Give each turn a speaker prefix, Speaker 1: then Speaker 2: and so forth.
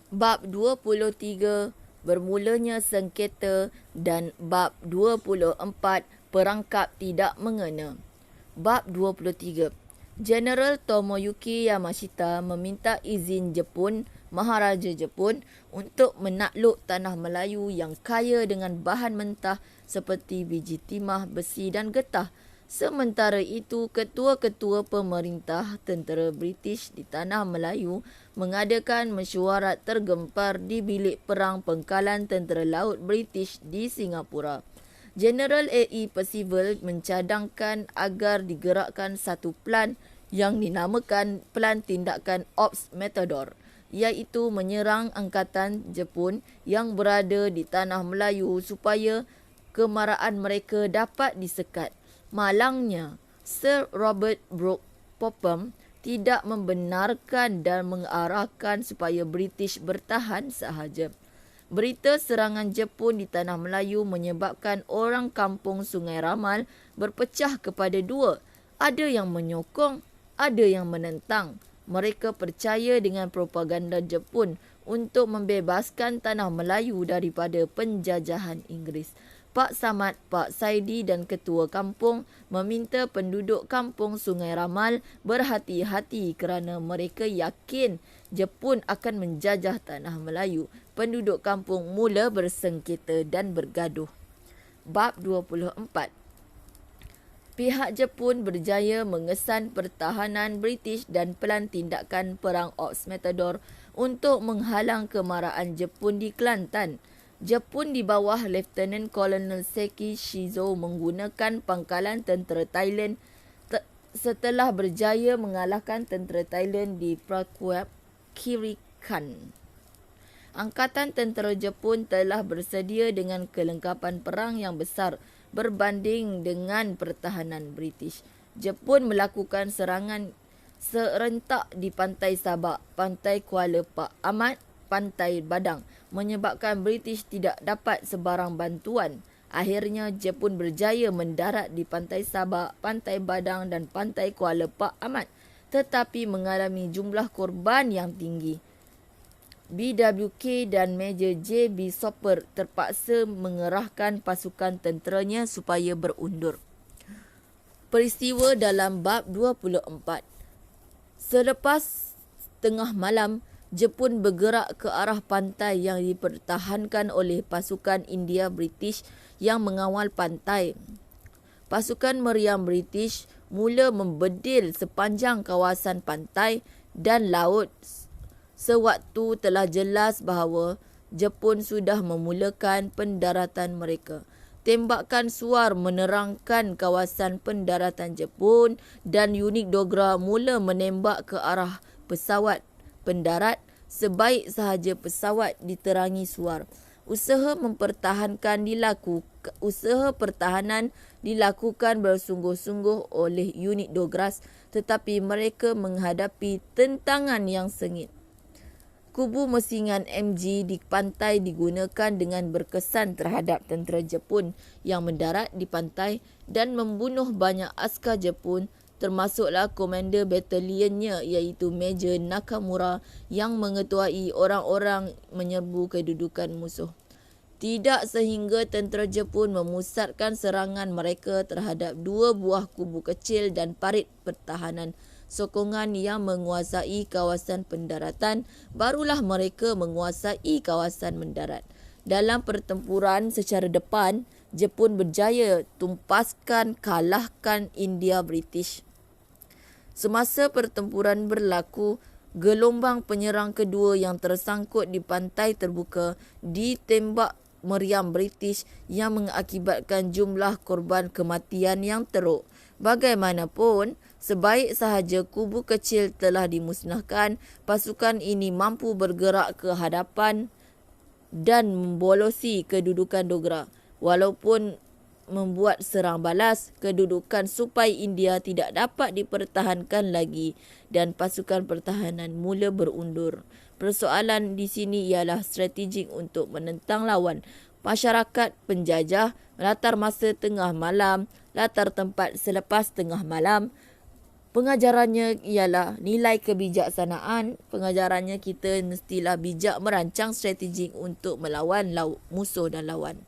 Speaker 1: Bab 23 bermulanya sengketa dan bab 24 perangkap tidak mengena. Bab 23. Jeneral Tomoyuki Yamashita meminta izin Jepun, Maharaja Jepun untuk menakluk tanah Melayu yang kaya dengan bahan mentah seperti biji timah, besi dan getah. Sementara itu, ketua-ketua pemerintah tentera British di Tanah Melayu mengadakan mesyuarat tergempar di bilik perang pengkalan tentera laut British di Singapura. Jeneral A.E. Percival mencadangkan agar digerakkan satu plan yang dinamakan Plan Tindakan Ops Matador, iaitu menyerang angkatan Jepun yang berada di Tanah Melayu supaya kemarahan mereka dapat disekat. Malangnya, Sir Robert Brooke Popham tidak membenarkan dan mengarahkan supaya British bertahan sahaja. Berita serangan Jepun di Tanah Melayu menyebabkan orang kampung Sungai Ramal berpecah kepada dua. Ada yang menyokong, ada yang menentang. Mereka percaya dengan propaganda Jepun untuk membebaskan Tanah Melayu daripada penjajahan Inggeris. Pak Samad, Pak Saidi dan ketua kampung meminta penduduk kampung Sungai Ramal berhati-hati kerana mereka yakin Jepun akan menjajah Tanah Melayu. Penduduk kampung mula bersengketa dan bergaduh. Bab 24. Pihak Jepun berjaya mengesan pertahanan British dan pelan tindakan perang Ops Matador untuk menghalang kemarahan Jepun di Kelantan. Jepun di bawah Lieutenant Colonel Seki Shizo menggunakan pangkalan tentera Thailand setelah berjaya mengalahkan tentera Thailand di Prachuap Khiri Khan. Angkatan tentera Jepun telah bersedia dengan kelengkapan perang yang besar berbanding dengan pertahanan British. Jepun melakukan serangan serentak di Pantai Sabak, Pantai Kuala Pak Amat, Pantai Badang, menyebabkan British tidak dapat sebarang bantuan. Akhirnya, Jepun berjaya mendarat di Pantai Sabak, Pantai Badang dan Pantai Kuala Pak Amat, tetapi mengalami jumlah korban yang tinggi. BWK dan Major J.B. Soper terpaksa mengerahkan pasukan tenteranya supaya berundur. Peristiwa dalam bab 24. Selepas tengah malam, Jepun bergerak ke arah pantai yang dipertahankan oleh pasukan India British yang mengawal pantai. Pasukan meriam British mula membedil sepanjang kawasan pantai dan laut. Sewaktu telah jelas bahawa Jepun sudah memulakan pendaratan mereka. Tembakan suar menerangkan kawasan pendaratan Jepun dan unit Dogra mula menembak ke arah pesawat pendarat sebaik sahaja pesawat diterangi suar. Usaha pertahanan dilakukan bersungguh-sungguh oleh unit Dogras, tetapi mereka menghadapi tentangan yang sengit. Kubu mesingan MG di pantai digunakan dengan berkesan terhadap tentera Jepun yang mendarat di pantai dan membunuh banyak askar Jepun, termasuklah komander batalionnya iaitu Major Nakamura yang mengetuai orang-orang menyerbu kedudukan musuh. Tidak sehingga tentera Jepun memusatkan serangan mereka terhadap dua buah kubu kecil dan parit pertahanan sokongan yang menguasai kawasan pendaratan, barulah mereka menguasai kawasan mendarat. Dalam pertempuran secara depan, Jepun berjaya kalahkan India British. Semasa pertempuran berlaku, gelombang penyerang kedua yang tersangkut di pantai terbuka ditembak meriam British yang mengakibatkan jumlah korban kematian yang teruk. Bagaimanapun, sebaik sahaja kubu kecil telah dimusnahkan, pasukan ini mampu bergerak ke hadapan dan membolosi kedudukan Dogra. Walaupun membuat serang balas, kedudukan Supai India tidak dapat dipertahankan lagi dan pasukan pertahanan mula berundur. Persoalan di sini ialah strategik untuk menentang lawan. Masyarakat penjajah, latar masa tengah malam, latar tempat selepas tengah malam, Pengajarannya ialah nilai kebijaksanaan. Pengajarannya kita mestilah bijak merancang strategi untuk melawan musuh dan lawan.